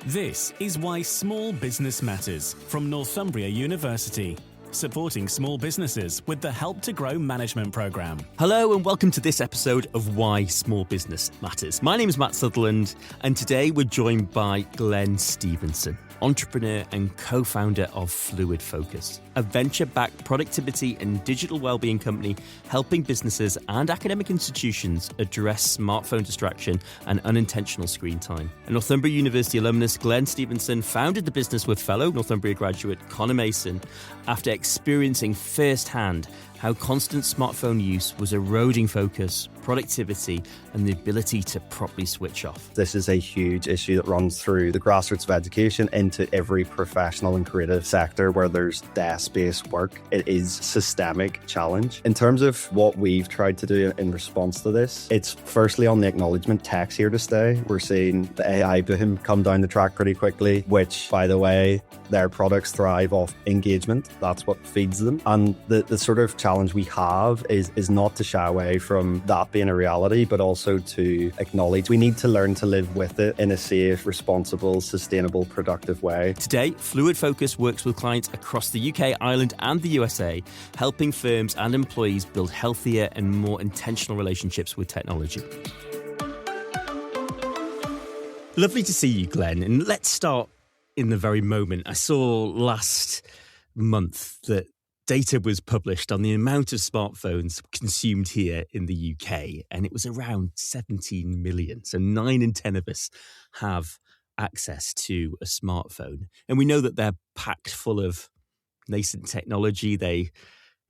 This is why small business matters from Northumbria University, supporting small businesses with the Help to Grow management programme. Hello and welcome to this episode of Why Small Business Matters. My name is Matt Sutherland and today we're joined by Glenn Stephenson, entrepreneur and co-founder of Fluid Focus, a venture-backed productivity and digital wellbeing company helping businesses and academic institutions address smartphone distraction and unintentional screen time. A Northumbria University alumnus, Glenn Stephenson founded the business with fellow Northumbria graduate Connor Mason after experiencing firsthand how constant smartphone use was eroding focus, productivity, and the ability to properly switch off. This is a huge issue that runs through the grassroots of education into every professional and creative sector where there's desk-based work. It is a systemic challenge. In terms of what we've tried to do in response to this, it's firstly on the acknowledgement tech's here to stay. We're seeing the AI boom come down the track pretty quickly, which, by the way, their products thrive off engagement. That's what feeds them. And the sort of challenge we have is not to shy away from that being a reality, but also to acknowledge we need to learn to live with it in a safe, responsible, sustainable, productive way. Today, Fluid Focus works with clients across the UK, Ireland and the USA, helping firms and employees build healthier and more intentional relationships with technology. Lovely to see you, Glenn. And let's start in the very moment. I saw last month that data was published on the amount of smartphones consumed here in the UK, and it was around 17 million. So 9 in 10 of us have access to a smartphone. And we know that they're packed full of nascent technology. They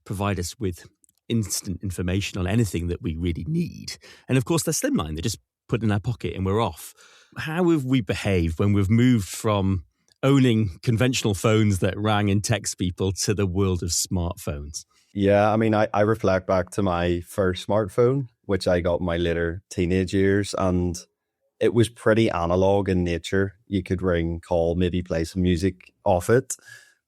provide us with instant information on anything that we really need. And of course, they're slimline. They're just put in our pocket and we're off. How have we behaved when we've moved from owning conventional phones that rang and text people to the world of smartphones? Yeah, I mean, I reflect back to my first smartphone, which I got in my later teenage years, and it was pretty analog in nature. You could ring, call, maybe play some music off it,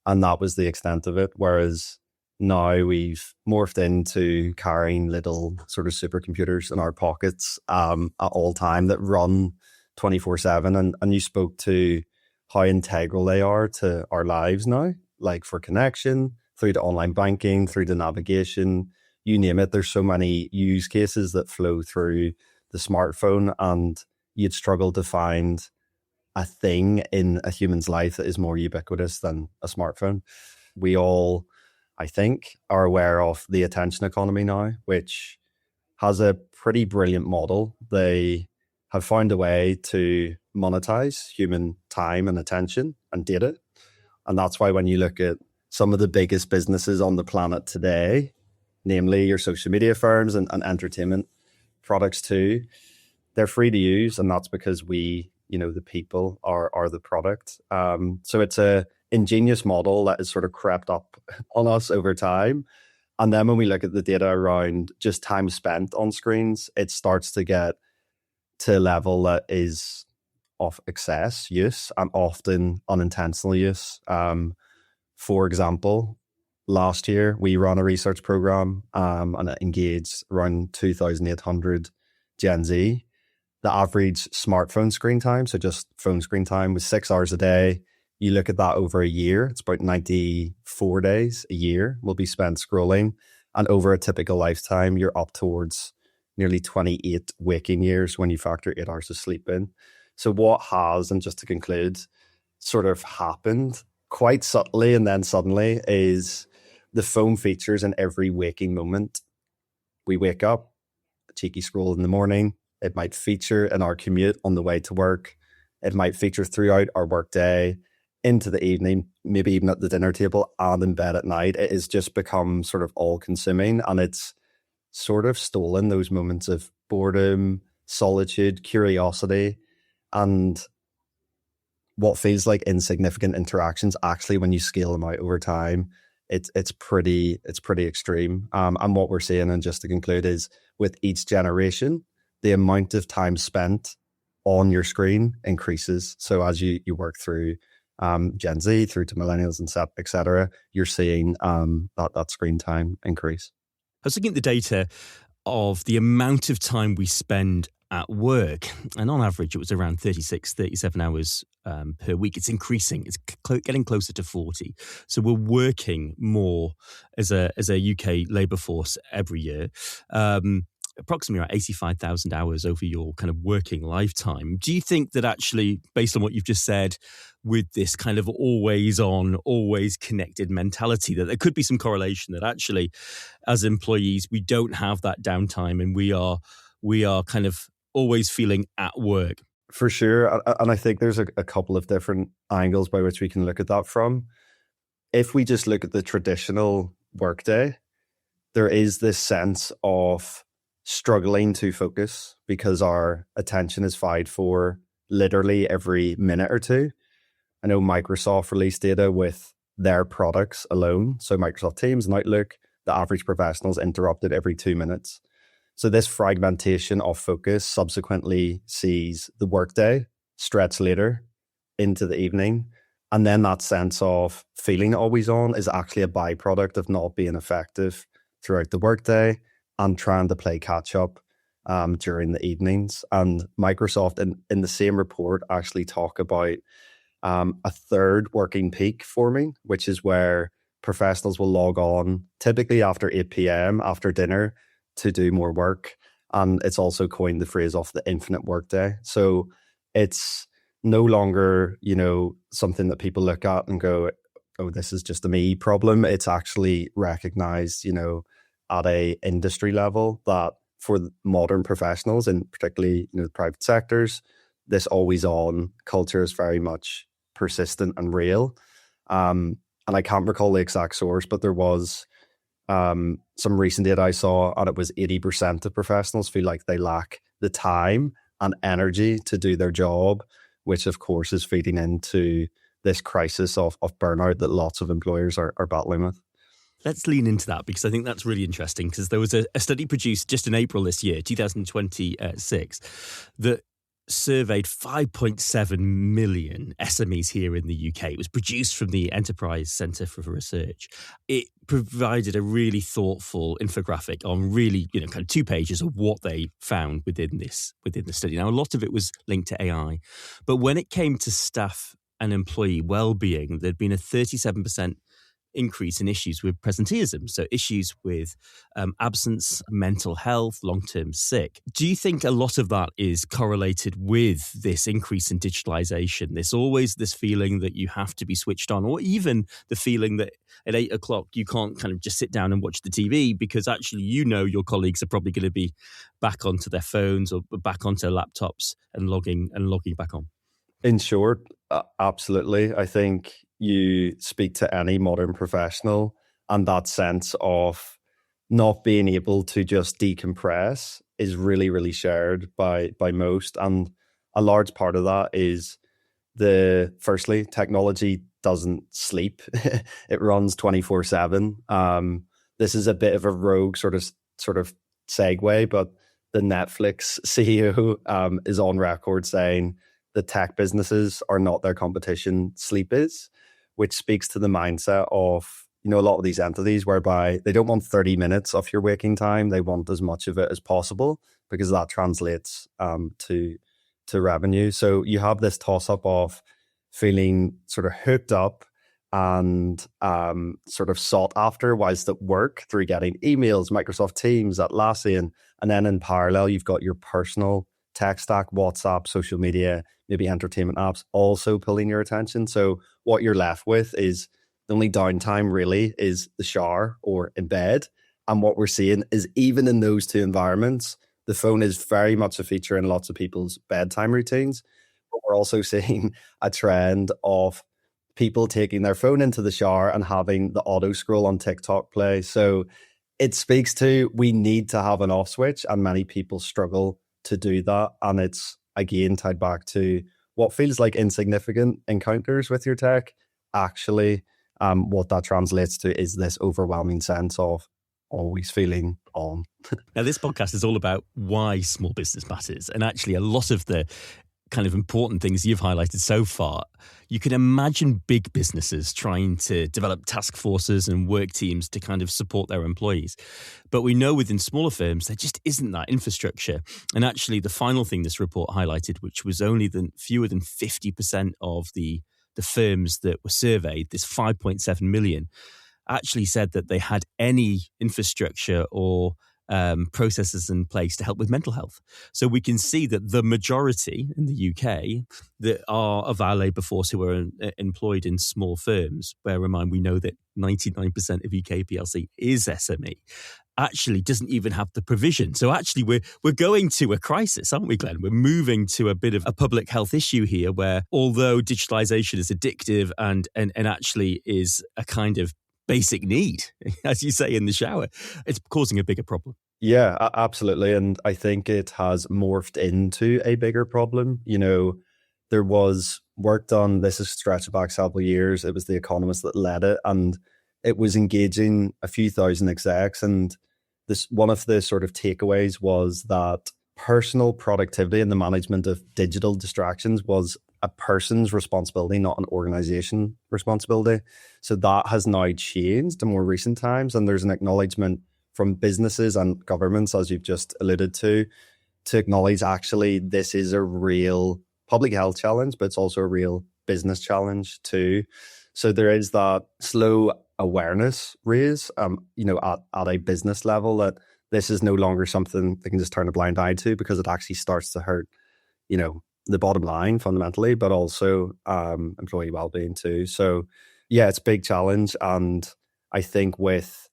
and that was the extent of it. Whereas now we've morphed into carrying little sort of supercomputers in our pockets at all time that run 24/7. And you spoke to how integral they are to our lives now, like for connection, through to online banking, through to navigation, you name it. There's so many use cases that flow through the smartphone, and you'd struggle to find a thing in a human's life that is more ubiquitous than a smartphone. We all, I think, are aware of the attention economy now, which has a pretty brilliant model. They have found a way to monetize human time and attention and data. And that's why when you look at some of the biggest businesses on the planet today, namely your social media firms and entertainment products too, they're free to use. And that's because we, the people are the product. So it's a ingenious model that has sort of crept up on us over time. And then when we look at the data around just time spent on screens, it starts to get to a level that is of excess use and often unintentional use. For example, last year we ran a research program and it engaged around 2,800 Gen Z. The average smartphone screen time, so just phone screen time, was 6 hours a day. You look at that over a year, it's about 94 days a year will be spent scrolling. And over a typical lifetime, you're up towards nearly 28 waking years when you factor 8 hours of sleep in. So what has, and just to conclude, sort of happened quite subtly and then suddenly is the phone features in every waking moment. We wake up, a cheeky scroll in the morning. It might feature in our commute on the way to work. It might feature throughout our workday, into the evening, maybe even at the dinner table and in bed at night. It has just become sort of all-consuming, and it's sort of stolen those moments of boredom, solitude, curiosity, and what feels like insignificant interactions. Actually, when you scale them out over time, it's pretty extreme. And what we're seeing, and just to conclude, is with each generation, the amount of time spent on your screen increases. So as you work through Gen Z through to millennials and et cetera, you're seeing that screen time increase. I was looking at the data of the amount of time we spend at work. And on average, it was around 36, 37 hours per week. It's increasing. It's getting closer to 40. So we're working more as a UK labour force every year. Approximately around 85,000 hours over your kind of working lifetime. Do you think that actually, based on what you've just said, with this kind of always on, always connected mentality, that there could be some correlation that actually, as employees, we don't have that downtime and we are kind of always feeling at work? For sure. And I think there's a couple of different angles by which we can look at that from. If we just look at the traditional workday, there is this sense of struggling to focus because our attention is vied for literally every minute or two. I know Microsoft released data with their products alone. So Microsoft Teams and Outlook, the average professional is interrupted every 2 minutes. So this fragmentation of focus subsequently sees the workday stretch later into the evening. And then that sense of feeling always on is actually a byproduct of not being effective throughout the workday and trying to play catch up during the evenings. And Microsoft in the same report actually talk about a third working peak forming, which is where professionals will log on typically after 8 p.m. after dinner to do more work. And it's also coined the phrase of the infinite workday. So it's no longer, something that people look at and go, oh, this is just a me problem. It's actually recognized, at a industry level that for modern professionals and particularly the private sectors, this always on culture is very much persistent and real. And I can't recall the exact source, but there was some recent data I saw, and it was 80% of professionals feel like they lack the time and energy to do their job, which of course is feeding into this crisis of burnout that lots of employers are battling with. Let's lean into that, because I think that's really interesting, because there was a study produced just in April this year, 2026, that surveyed 5.7 million SMEs here in the UK. It was produced from the Enterprise Centre for Research. It provided a really thoughtful infographic on really, kind of 2 pages of what they found within the study. Now, a lot of it was linked to AI, but when it came to staff and employee well-being, there'd been a 37% increase in issues with presenteeism, so issues with absence, mental health, long-term sick. Do you think a lot of that is correlated with this increase in digitalization? There's always this feeling that you have to be switched on, or even the feeling that at 8 o'clock you can't kind of just sit down and watch the TV, because actually your colleagues are probably going to be back onto their phones or back onto laptops and logging back on. In short, absolutely. I think you speak to any modern professional and that sense of not being able to just decompress is really, really shared by most. And a large part of that is firstly, technology doesn't sleep. It runs 24/7. This is a bit of a rogue sort of segue, but the Netflix CEO is on record saying the tech businesses are not their competition, sleep is, which speaks to the mindset of, a lot of these entities whereby they don't want 30 minutes of your waking time. They want as much of it as possible, because that translates to revenue. So you have this toss up of feeling sort of hooked up and sort of sought after whilst at work through getting emails, Microsoft Teams, Atlassian, and then in parallel, you've got your personal tech stack, WhatsApp, social media, maybe entertainment apps also pulling your attention. So what you're left with is the only downtime really is the shower or in bed. And what we're seeing is even in those two environments, the phone is very much a feature in lots of people's bedtime routines. But we're also seeing a trend of people taking their phone into the shower and having the auto scroll on TikTok play. So it speaks to, we need to have an off switch, and many people struggle to do that. And it's again tied back to what feels like insignificant encounters with your tech. Actually, what that translates to is this overwhelming sense of always feeling on. Now, this podcast is all about why small business matters. And actually, a lot of the kind of important things you've highlighted so far, you can imagine big businesses trying to develop task forces and work teams to kind of support their employees. But we know within smaller firms, there just isn't that infrastructure. And actually, the final thing this report highlighted, which was only fewer than 50% of the firms that were surveyed, this 5.7 million, actually said that they had any infrastructure or processes in place to help with mental health. So we can see that the majority in the UK that are of our labour force who are employed in small firms, bear in mind we know that 99% of UK PLC is SME, actually doesn't even have the provision. So actually we're going to a crisis, aren't we, Glenn? We're moving to a bit of a public health issue here where, although digitalisation is addictive and actually is a kind of basic need, as you say, in the shower, it's causing a bigger problem. Yeah, absolutely. And I think it has morphed into a bigger problem. You know, there was work done, this is stretched back several years. It was The Economist that led it, and it was engaging a few thousand execs. And one of the sort of takeaways was that personal productivity and the management of digital distractions was a person's responsibility, not an organization responsibility. So that has now changed in more recent times. And there's an acknowledgement from businesses and governments, as you've just alluded to acknowledge actually this is a real public health challenge, but it's also a real business challenge too. So there is that slow awareness raise, at a business level, that this is no longer something they can just turn a blind eye to, because it actually starts to hurt, the bottom line fundamentally, but also employee well-being too. So yeah, it's a big challenge. And I think with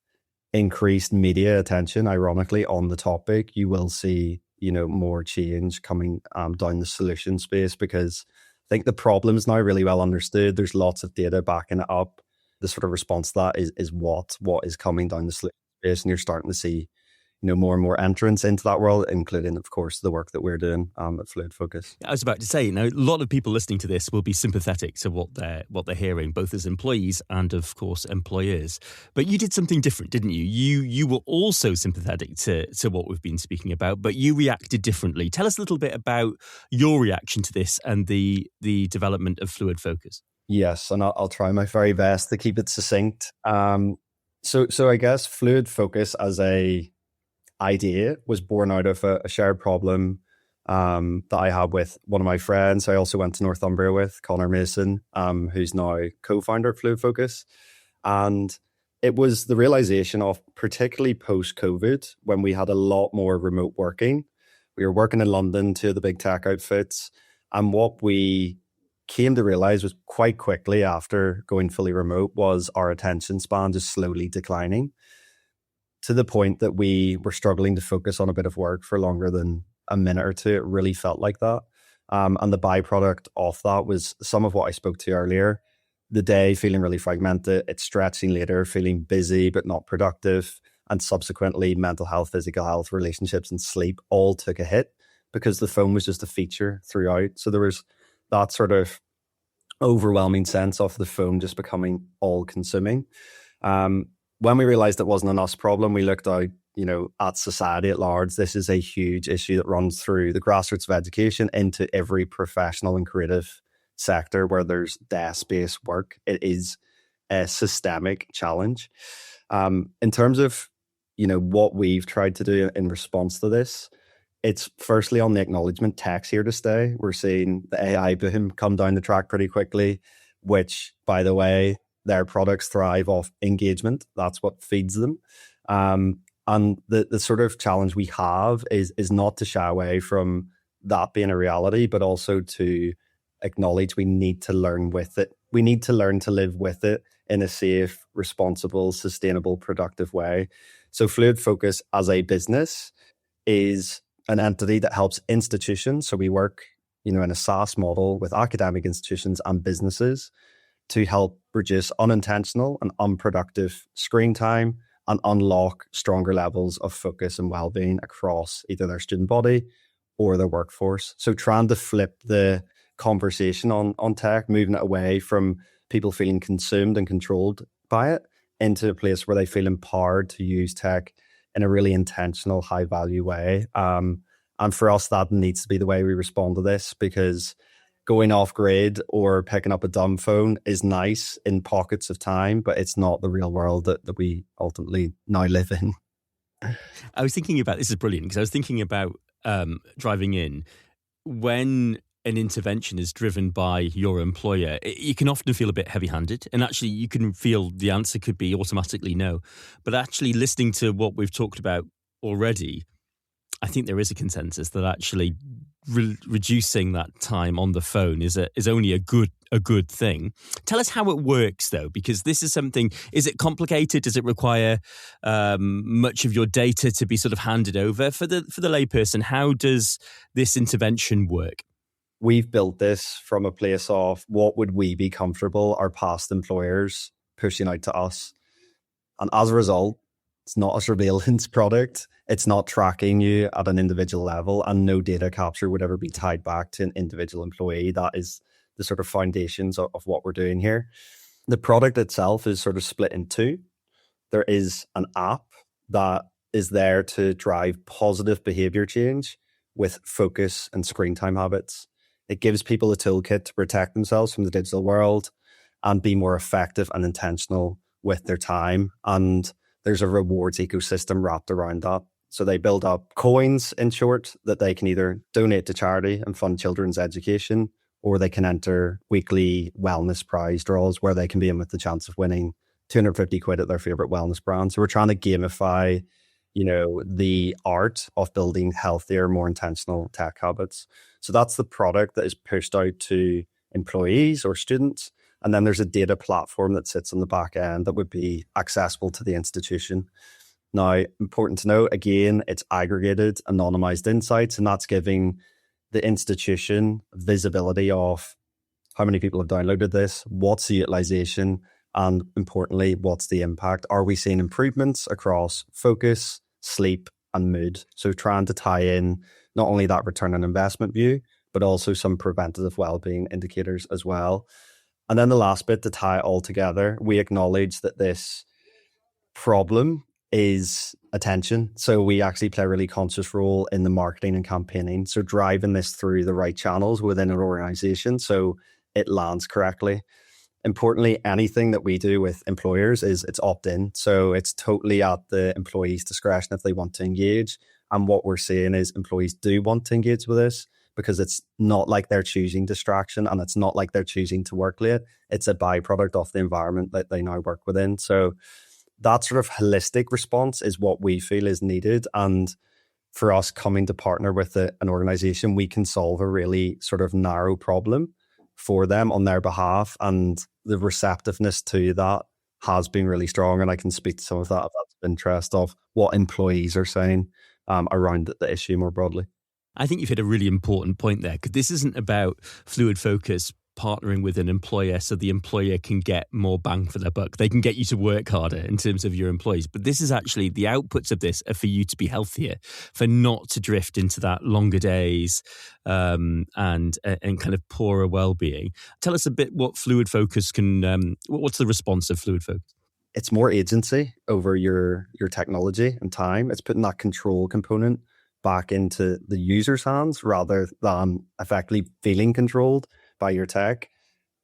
increased media attention, ironically, on the topic, you will see, more change coming down the solution space, because I think the problem is now really well understood. There's lots of data backing it up. The sort of response to that is what is coming down the solution space, and you're starting to see more and more entrants into that world, including, of course, the work that we're doing at Fluid Focus. I was about to say, a lot of people listening to this will be sympathetic to what they're hearing, both as employees and, of course, employers. But you did something different, didn't you? You were also sympathetic to what we've been speaking about, but you reacted differently. Tell us a little bit about your reaction to this and the development of Fluid Focus. Yes, and I'll try my very best to keep it succinct. So I guess Fluid Focus as a idea was born out of a shared problem that I had with one of my friends. I also went to Northumbria with Connor Mason, who's now co-founder of Fluid Focus. And it was the realization of, particularly post-COVID, when we had a lot more remote working. We were working in London, two of the big tech outfits. And what we came to realize was quite quickly after going fully remote was our attention span just slowly declining, to the point that we were struggling to focus on a bit of work for longer than a minute or two. It really felt like that. And the byproduct of that was some of what I spoke to earlier. The day feeling really fragmented, it's stretching later, feeling busy but not productive. And subsequently, mental health, physical health, relationships and sleep all took a hit because the phone was just a feature throughout. So there was that sort of overwhelming sense of the phone just becoming all-consuming. When we realized it wasn't an us problem, we looked out, at society at large. This is a huge issue that runs through the grassroots of education into every professional and creative sector where there's desk-based work. It is a systemic challenge. In terms of, what we've tried to do in response to this, it's firstly on the acknowledgement tech's here to stay. We're seeing the AI boom come down the track pretty quickly, which, by the way, their products thrive off engagement. That's what feeds them. And the sort of challenge we have is not to shy away from that being a reality, but also to acknowledge we need to learn with it. We need to learn to live with it in a safe, responsible, sustainable, productive way. So Fluid Focus as a business is an entity that helps institutions. So we work, in a SaaS model with academic institutions and businesses to help reduce unintentional and unproductive screen time and unlock stronger levels of focus and well-being across either their student body or their workforce. So trying to flip the conversation on tech, moving it away from people feeling consumed and controlled by it into a place where they feel empowered to use tech in a really intentional, high-value way. And for us, that needs to be the way we respond to this, because going off grid or picking up a dumb phone is nice in pockets of time, but it's not the real world that we ultimately now live in. I was thinking about, this is brilliant, because I was thinking about driving in. When an intervention is driven by your employer, you can often feel a bit heavy-handed, and actually you can feel the answer could be automatically no. But actually listening to what we've talked about already, I think there is a consensus that actually reducing that time on the phone is only a good thing. Tell us how it works, though, because this is something. Is it complicated? Does it require much of your data to be sort of handed over for the layperson? How does this intervention work? We've built this from a place of what would we be comfortable our past employers pushing out to us, and as a result, it's not a surveillance product. It's not tracking you at an individual level, and no data capture would ever be tied back to an individual employee. That is the sort of foundations of what we're doing here. The product itself is sort of split in two. There is an app that is there to drive positive behavior change with focus and screen time habits. It gives people a toolkit to protect themselves from the digital world and be more effective and intentional with their time. And there's a rewards ecosystem wrapped around that. So they build up coins, in short, that they can either donate to charity and fund children's education, or they can enter weekly wellness prize draws where they can be in with the chance of winning 250 quid at their favorite wellness brand. So we're trying to gamify, the art of building healthier, more intentional tech habits. So that's the product that is pushed out to employees or students. And then there's a data platform that sits on the back end that would be accessible to the institution. Now, important to note, again, it's aggregated, anonymized insights, and that's giving the institution visibility of how many people have downloaded this, what's the utilization, and importantly, what's the impact? Are we seeing improvements across focus, sleep, and mood? So trying to tie in not only that return on investment view, but also some preventative wellbeing indicators as well. And then the last bit, to tie it all together, we acknowledge that this problem is attention. So we actually play a really conscious role in the marketing and campaigning. So driving this through the right channels within an organization so it lands correctly. Importantly, anything that we do with employers is it's opt-in. So it's totally at the employee's discretion if they want to engage. And what we're seeing is employees do want to engage with this, because it's not like they're choosing distraction, and it's not like they're choosing to work late. It's a byproduct of the environment that they now work within. So that sort of holistic response is what we feel is needed. And for us coming to partner with an organization, we can solve a really sort of narrow problem for them on their behalf. And the receptiveness to that has been really strong. And I can speak to some of that if that's of interest of what employees are saying around the issue more broadly. I think you've hit a really important point there, because this isn't about Fluid Focus partnering with an employer so the employer can get more bang for their buck. They can get you to work harder in terms of your employees. But this is actually, the outputs of this are for you to be healthier, for not to drift into that longer days and kind of poorer well-being. Tell us a bit what Fluid Focus can, what's the response of Fluid Focus? It's more agency over your technology and time. It's putting that control component back into the user's hands rather than effectively feeling controlled by your tech.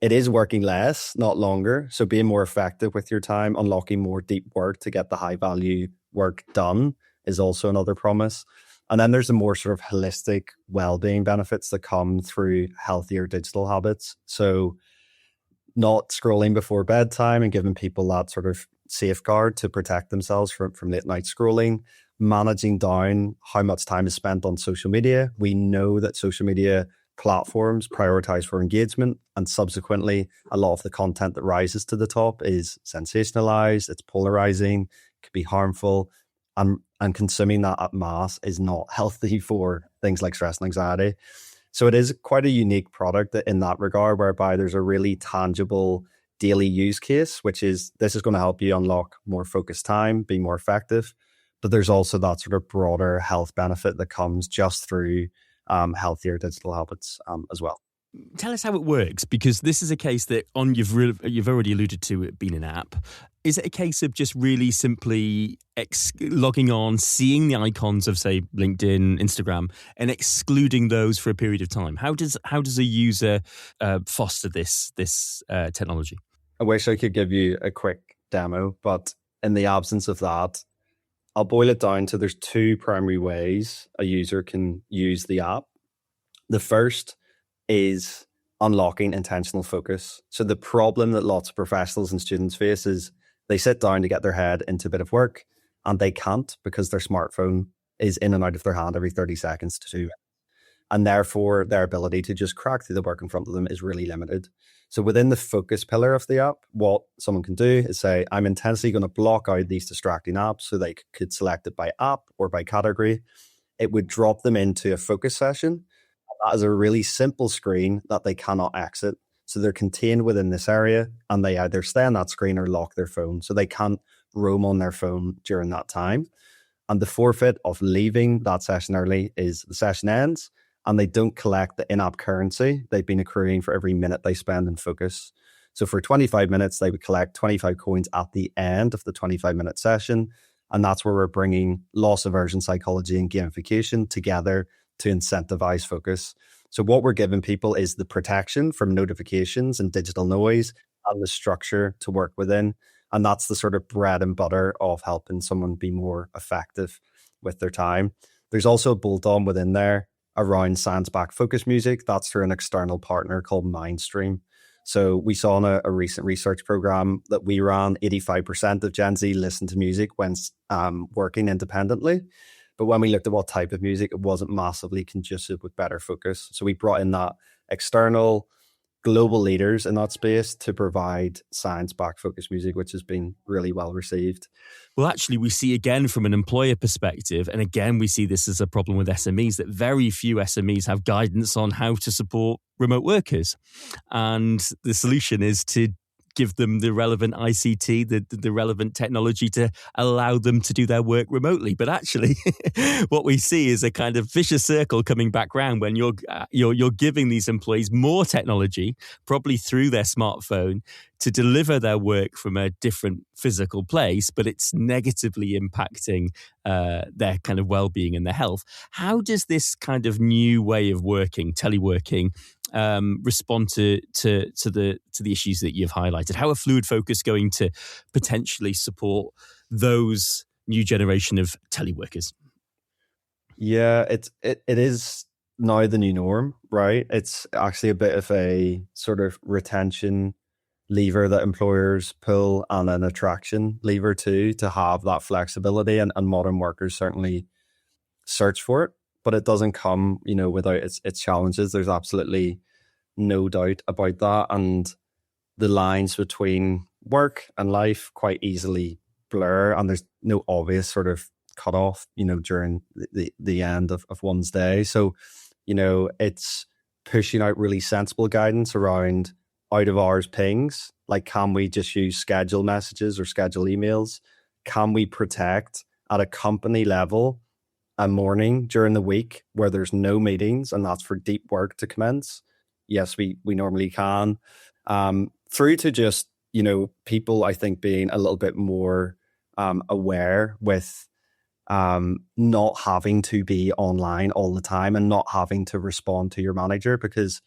It is working less, not longer. So being more effective with your time, unlocking more deep work to get the high value work done is also another promise. And then there's the more sort of holistic well-being benefits that come through healthier digital habits. So not scrolling before bedtime and giving people that sort of safeguard to protect themselves from late night scrolling, managing down how much time is spent on social media. We know that social media platforms prioritize for engagement, and subsequently a lot of the content that rises to the top is sensationalized, it's polarizing, could be harmful, and consuming that at mass is not healthy for things like stress and anxiety. So it is quite a unique product in that regard, whereby there's a really tangible daily use case, which is this is going to help you unlock more focused time, be more effective. But there's also that sort of broader health benefit that comes just through healthier digital habits as well. Tell us how it works, because this is a case that you've already alluded to it being an app. Is it a case of just really simply logging on, seeing the icons of, say, LinkedIn, Instagram, and excluding those for a period of time? How does a user foster this technology? I wish I could give you a quick demo, but in the absence of that, I'll boil it down to there's two primary ways a user can use the app. The first is unlocking intentional focus. So the problem that lots of professionals and students face is they sit down to get their head into a bit of work and they can't, because their smartphone is in and out of their hand every 30 seconds to 2 minutes. And therefore, their ability to just crack through the work in front of them is really limited. So within the focus pillar of the app, what someone can do is say, I'm intensely going to block out these distracting apps. So they could select it by app or by category. It would drop them into a focus session. That is a really simple screen that they cannot exit. So they're contained within this area, and they either stay on that screen or lock their phone. So they can't roam on their phone during that time. And the forfeit of leaving that session early is the session ends, and they don't collect the in-app currency they've been accruing for every minute they spend in focus. So for 25 minutes, they would collect 25 coins at the end of the 25-minute session. And that's where we're bringing loss aversion psychology and gamification together to incentivize focus. So what we're giving people is the protection from notifications and digital noise and the structure to work within. And that's the sort of bread and butter of helping someone be more effective with their time. There's also a bolt-on within there around science-backed focus music. That's through an external partner called Mindstream. So we saw in a recent research program that we ran, 85% of Gen Z listened to music when working independently. But when we looked at what type of music, it wasn't massively conducive with better focus. So we brought in that external global leaders in that space to provide science-backed focus music, which has been really well received. Well, actually, we see again from an employer perspective, and again, we see this as a problem with SMEs, that very few SMEs have guidance on how to support remote workers. And the solution is to give them the relevant ICT, the relevant technology to allow them to do their work remotely. But actually, what we see is a kind of vicious circle coming back round when you're giving these employees more technology, probably through their smartphone, to deliver their work from a different physical place, but it's negatively impacting their kind of well-being and their health. How does this kind of new way of working, teleworking, respond to the issues that you've highlighted? How are Fluid Focus going to potentially support those new generation of teleworkers? Yeah, it is now the new norm, right? It's actually a bit of a sort of retention lever that employers pull, and an attraction lever too, to have that flexibility, and modern workers certainly search for it, but it doesn't come, without its challenges. There's absolutely no doubt about that, and the lines between work and life quite easily blur, and there's no obvious sort of cutoff, during the end of one's day. So, it's pushing out really sensible guidance around out of hours pings. Like, can we just use schedule messages or schedule emails? Can we protect at a company level a morning during the week where there's no meetings, and that's for deep work to commence? Yes, we normally can. Through to just, people, I think, being a little bit more aware with not having to be online all the time and not having to respond to your manager. Because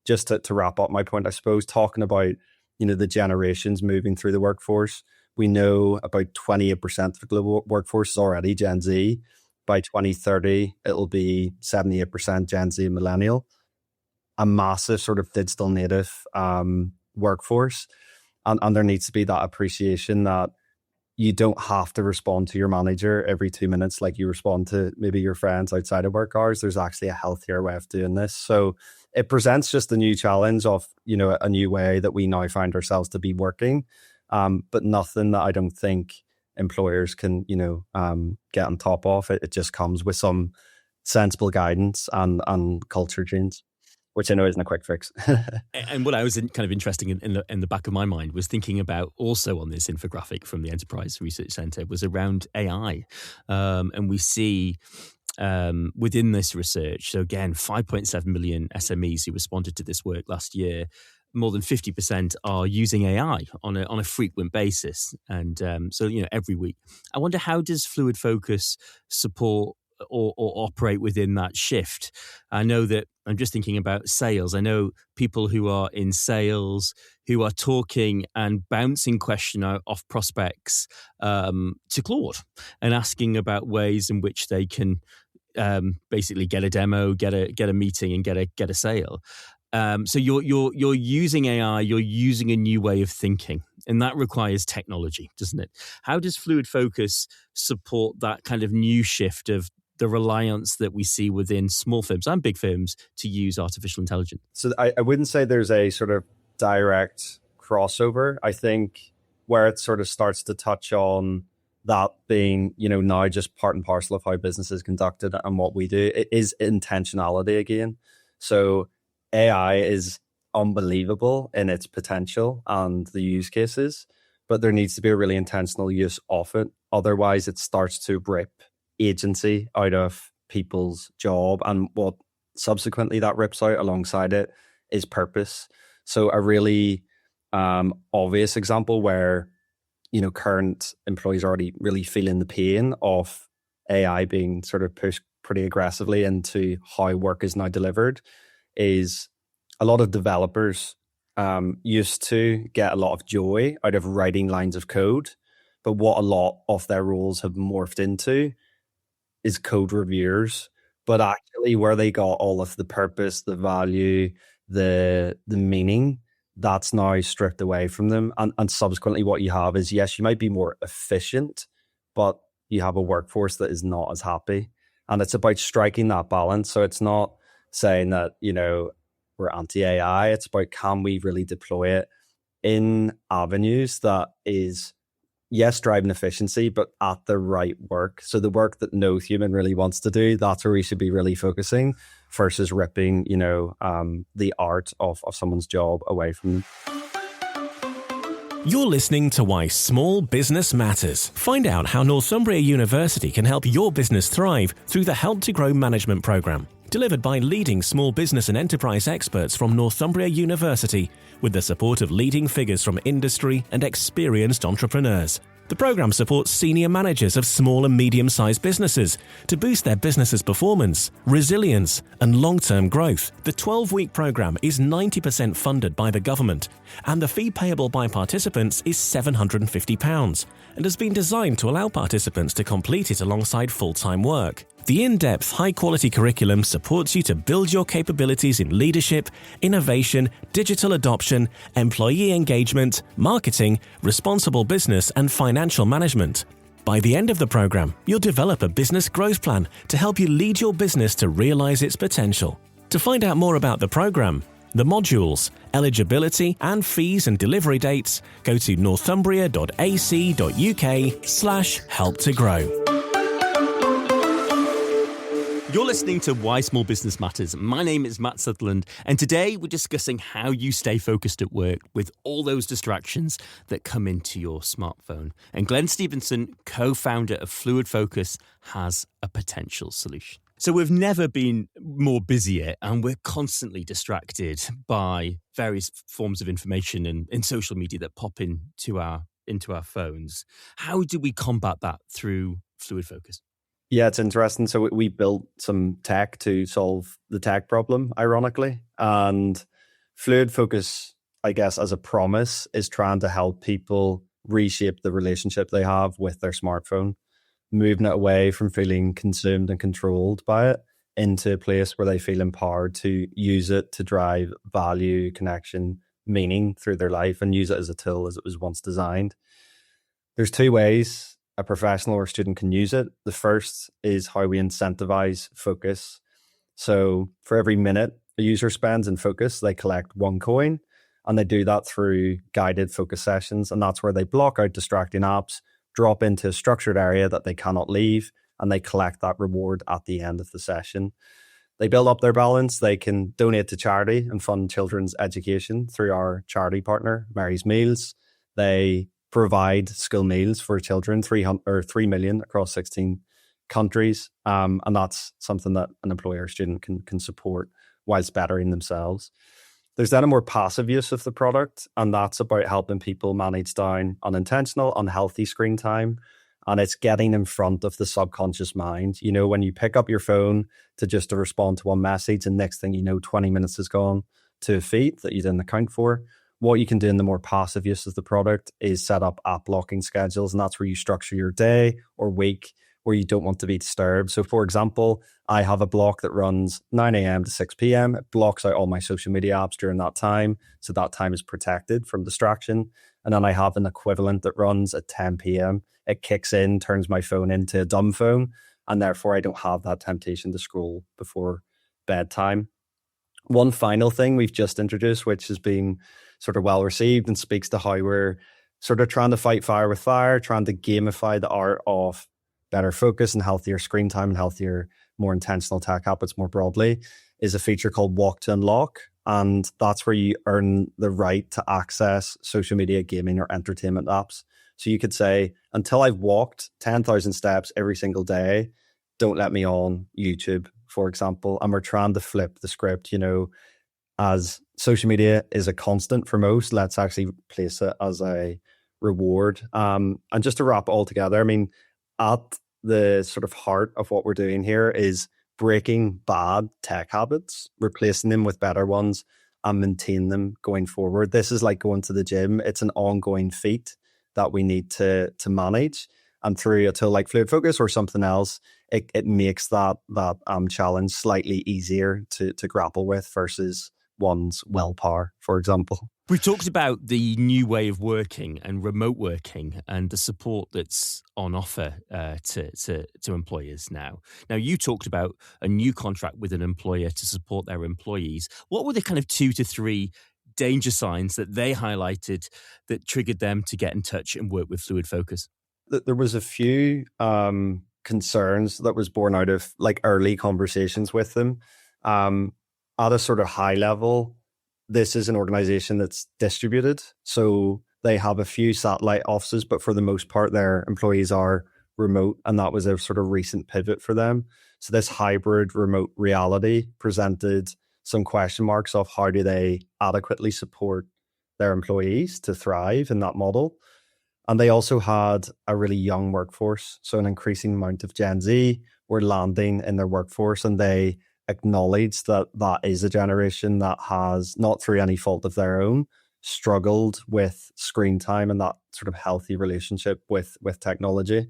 just to wrap up my point, I suppose, talking about, the generations moving through the workforce, we know about 28% of the global workforce is already Gen Z. By 2030, it'll be 78% Gen Z and millennial, a massive sort of digital native workforce. And there needs to be that appreciation that you don't have to respond to your manager every 2 minutes like you respond to maybe your friends outside of work hours. There's actually a healthier way of doing this. So it presents just a new challenge of, a new way that we now find ourselves to be working, but nothing that I don't think employers can, get on top of. It just comes with some sensible guidance and culture change, which I know isn't a quick fix. And what I was kind of interesting in the back of my mind was thinking about, also on this infographic from the Enterprise Research Centre, was around AI. And we see within this research. So again, 5.7 million SMEs who responded to this work last year. More than 50% are using AI on a frequent basis, and so every week. I wonder, how does Fluid Focus support or operate within that shift? I know that I'm just thinking about sales. I know people who are in sales who are talking and bouncing question off prospects to Claude and asking about ways in which they can basically get a demo, get a meeting, and get a sale. So you're using AI, you're using a new way of thinking, and that requires technology, doesn't it? How does Fluid Focus support that kind of new shift of the reliance that we see within small firms and big firms to use artificial intelligence? So I wouldn't say there's a sort of direct crossover. I think where it sort of starts to touch on that being, now just part and parcel of how business is conducted and what we do, it is intentionality again. So AI is unbelievable in its potential and the use cases, but there needs to be a really intentional use of it. Otherwise, it starts to rip agency out of people's job, and what subsequently that rips out alongside it is purpose. So a really obvious example where current employees are already really feeling the pain of AI being sort of pushed pretty aggressively into how work is now delivered is a lot of developers used to get a lot of joy out of writing lines of code, but what a lot of their roles have morphed into is code reviewers. But actually where they got all of the purpose, the value, the meaning, that's now stripped away from them. And subsequently what you have is, yes, you might be more efficient, but you have a workforce that is not as happy. And it's about striking that balance. So it's not saying that, we're anti-AI. It's about, can we really deploy it in avenues that is, yes, driving efficiency, but at the right work. So the work that no human really wants to do, that's where we should be really focusing versus ripping, the art of someone's job away from them. You're listening to Why Small Business Matters. Find out how Northumbria University can help your business thrive through the Help to Grow management program, delivered by leading small business and enterprise experts from Northumbria University, with the support of leading figures from industry and experienced entrepreneurs. The program supports senior managers of small and medium-sized businesses to boost their business's performance, resilience, and long-term growth. The 12-week program is 90% funded by the government, and the fee payable by participants is £750, and has been designed to allow participants to complete it alongside full-time work. The in-depth, high-quality curriculum supports you to build your capabilities in leadership, innovation, digital adoption, employee engagement, marketing, responsible business, and financial management. By the end of the program, you'll develop a business growth plan to help you lead your business to realize its potential. To find out more about the program, the modules, eligibility, and fees and delivery dates, go to northumbria.ac.uk/help-to-grow. You're listening to Why Small Business Matters. My name is Matt Sutherland, and today we're discussing how you stay focused at work with all those distractions that come into your smartphone. And Glenn Stephenson, co-founder of Fluid Focus, has a potential solution. So we've never been more busier, and we're constantly distracted by various forms of information and social media that pop into our phones. How do we combat that through Fluid Focus? Yeah, it's interesting. So we built some tech to solve the tech problem, ironically. And Fluid Focus, I guess, as a promise, is trying to help people reshape the relationship they have with their smartphone, moving it away from feeling consumed and controlled by it into a place where they feel empowered to use it to drive value, connection, meaning through their life, and use it as a tool as it was once designed. There's two ways a professional or student can use it. The first is how we incentivize focus. So for every minute a user spends in focus, they collect 1 coin, and they do that through guided focus sessions. And that's where they block out distracting apps, drop into a structured area that they cannot leave, and they collect that reward at the end of the session. They build up their balance. They can donate to charity and fund children's education through our charity partner, Mary's Meals. They provide school meals for children, 3 million across 16 countries. And that's something that an employer or student can support whilst bettering themselves. There's then a more passive use of the product, and that's about helping people manage down unintentional, unhealthy screen time. And it's getting in front of the subconscious mind. You know, when you pick up your phone to respond to one message, and next thing you know, 20 minutes has gone to a feed that you didn't account for. What you can do in the more passive use of the product is set up app blocking schedules, and that's where you structure your day or week where you don't want to be disturbed. So for example, I have a block that runs 9 a.m. to 6 p.m. It blocks out all my social media apps during that time. So that time is protected from distraction. And then I have an equivalent that runs at 10 p.m. It kicks in, turns my phone into a dumb phone, and therefore I don't have that temptation to scroll before bedtime. One final thing we've just introduced, which has been sort of well received and speaks to how we're sort of trying to fight fire with fire, trying to gamify the art of better focus and healthier screen time and healthier, more intentional tech habits more broadly, is a feature called Walk to Unlock. And that's where you earn the right to access social media, gaming, or entertainment apps. So you could say, until I've walked 10,000 steps every single day, don't let me on YouTube, for example. And we're trying to flip the script, you know, as social media is a constant for most, let's actually place it as a reward. And just to wrap it all together, I mean, at the sort of heart of what we're doing here is breaking bad tech habits, replacing them with better ones, and maintain them going forward. This is like going to the gym. It's an ongoing feat that we need to manage. And through a tool like Fluid Focus or something else, it makes that challenge slightly easier to grapple with versus one's willpower, for example. We've talked about the new way of working and remote working and the support that's on offer to employers now. Now, you talked about a new contract with an employer to support their employees. What were the kind of 2 to 3 danger signs that they highlighted that triggered them to get in touch and work with Fluid Focus? There was a few concerns that was born out of like early conversations with them. At a sort of high level, this is an organization that's distributed. So they have a few satellite offices, but for the most part, their employees are remote. And that was a sort of recent pivot for them. So this hybrid remote reality presented some question marks of how do they adequately support their employees to thrive in that model. And they also had a really young workforce. So an increasing amount of Gen Z were landing in their workforce, and they acknowledge that that is a generation that has, not through any fault of their own, struggled with screen time and that sort of healthy relationship with technology.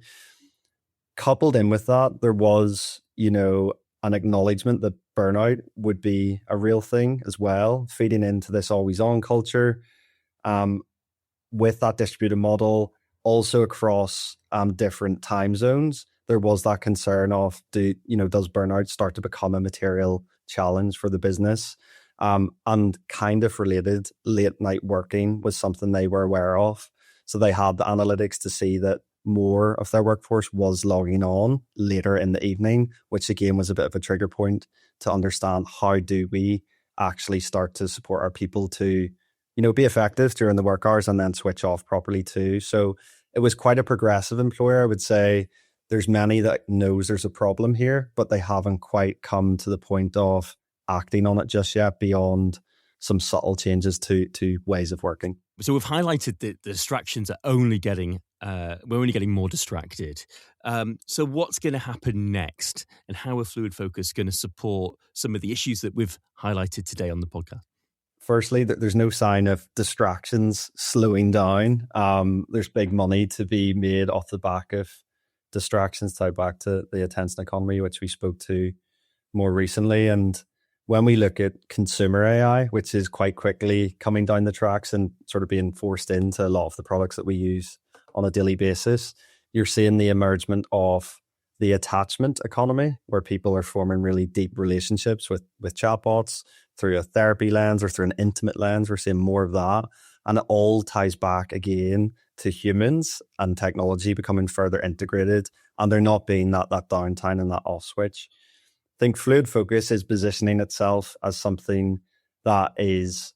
Coupled in with that, there was, you know, an acknowledgement that burnout would be a real thing as well, feeding into this always on culture. With that distributed model, also across different time zones, there was that concern of, does burnout start to become a material challenge for the business? And kind of related, late night working was something they were aware of. So they had the analytics to see that more of their workforce was logging on later in the evening, which again was a bit of a trigger point to understand how do we actually start to support our people to, be effective during the work hours and then switch off properly too. So it was quite a progressive employer. I would say there's many that knows there's a problem here, but they haven't quite come to the point of acting on it just yet beyond some subtle changes to ways of working. So we've highlighted that the distractions are only getting, we're only getting more distracted. So what's going to happen next, and how are Fluid Focus going to support some of the issues that we've highlighted today on the podcast? Firstly, there's no sign of distractions slowing down. There's big money to be made off the back of distractions tied back to the attention economy, which we spoke to more recently. And when we look at consumer AI, which is quite quickly coming down the tracks and sort of being forced into a lot of the products that we use on a daily basis, you're seeing the emergence of the attachment economy, where people are forming really deep relationships with chatbots through a therapy lens or through an intimate lens. We're seeing more of that. And it all ties back again to humans and technology becoming further integrated, and there not being that downtime and that off switch. I think Fluid Focus is positioning itself as something that is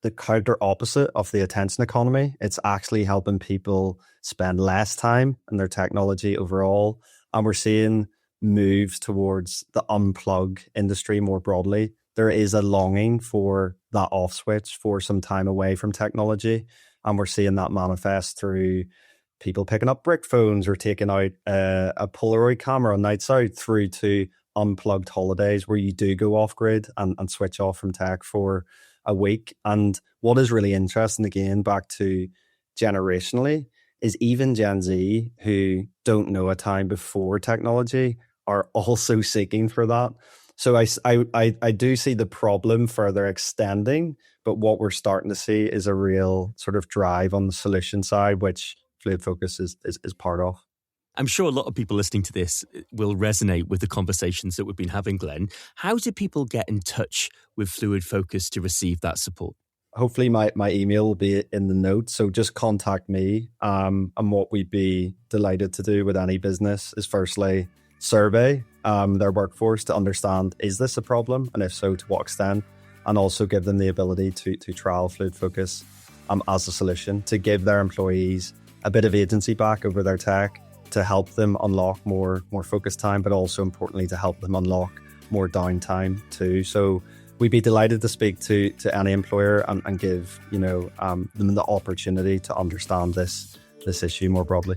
the counter opposite of the attention economy. It's actually helping people spend less time in their technology overall And we're seeing moves towards the unplug industry more broadly. There is a longing for that off switch, for some time away from technology. And we're seeing that manifest through people picking up brick phones or taking out a Polaroid camera on nights out, through to unplugged holidays where you do go off grid and switch off from tech for a week. And what is really interesting, again, back to generationally, is even Gen Z, who don't know a time before technology, are also seeking for that. So I do see the problem further extending, but what we're starting to see is a real sort of drive on the solution side, which Fluid Focus is part of. I'm sure a lot of people listening to this will resonate with the conversations that we've been having, Glenn. How do people get in touch with Fluid Focus to receive that support? Hopefully my email will be in the notes, so just contact me. And what we'd be delighted to do with any business is firstly survey their workforce to understand, is this a problem? And if so, to what extent? And also give them the ability to trial Fluid Focus as a solution, to give their employees a bit of agency back over their tech, to help them unlock more focus time, but also importantly to help them unlock more downtime too. So we'd be delighted to speak to any employer and give them the opportunity to understand this issue more broadly.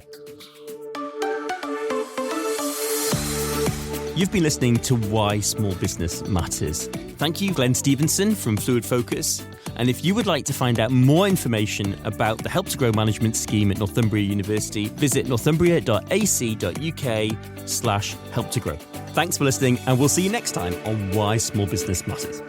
You've been listening to Why Small Business Matters. Thank you, Glenn Stephenson from Fluid Focus. And if you would like to find out more information about the Help to Grow management scheme at Northumbria University, visit northumbria.ac.uk/help to grow. Thanks for listening, and we'll see you next time on Why Small Business Matters.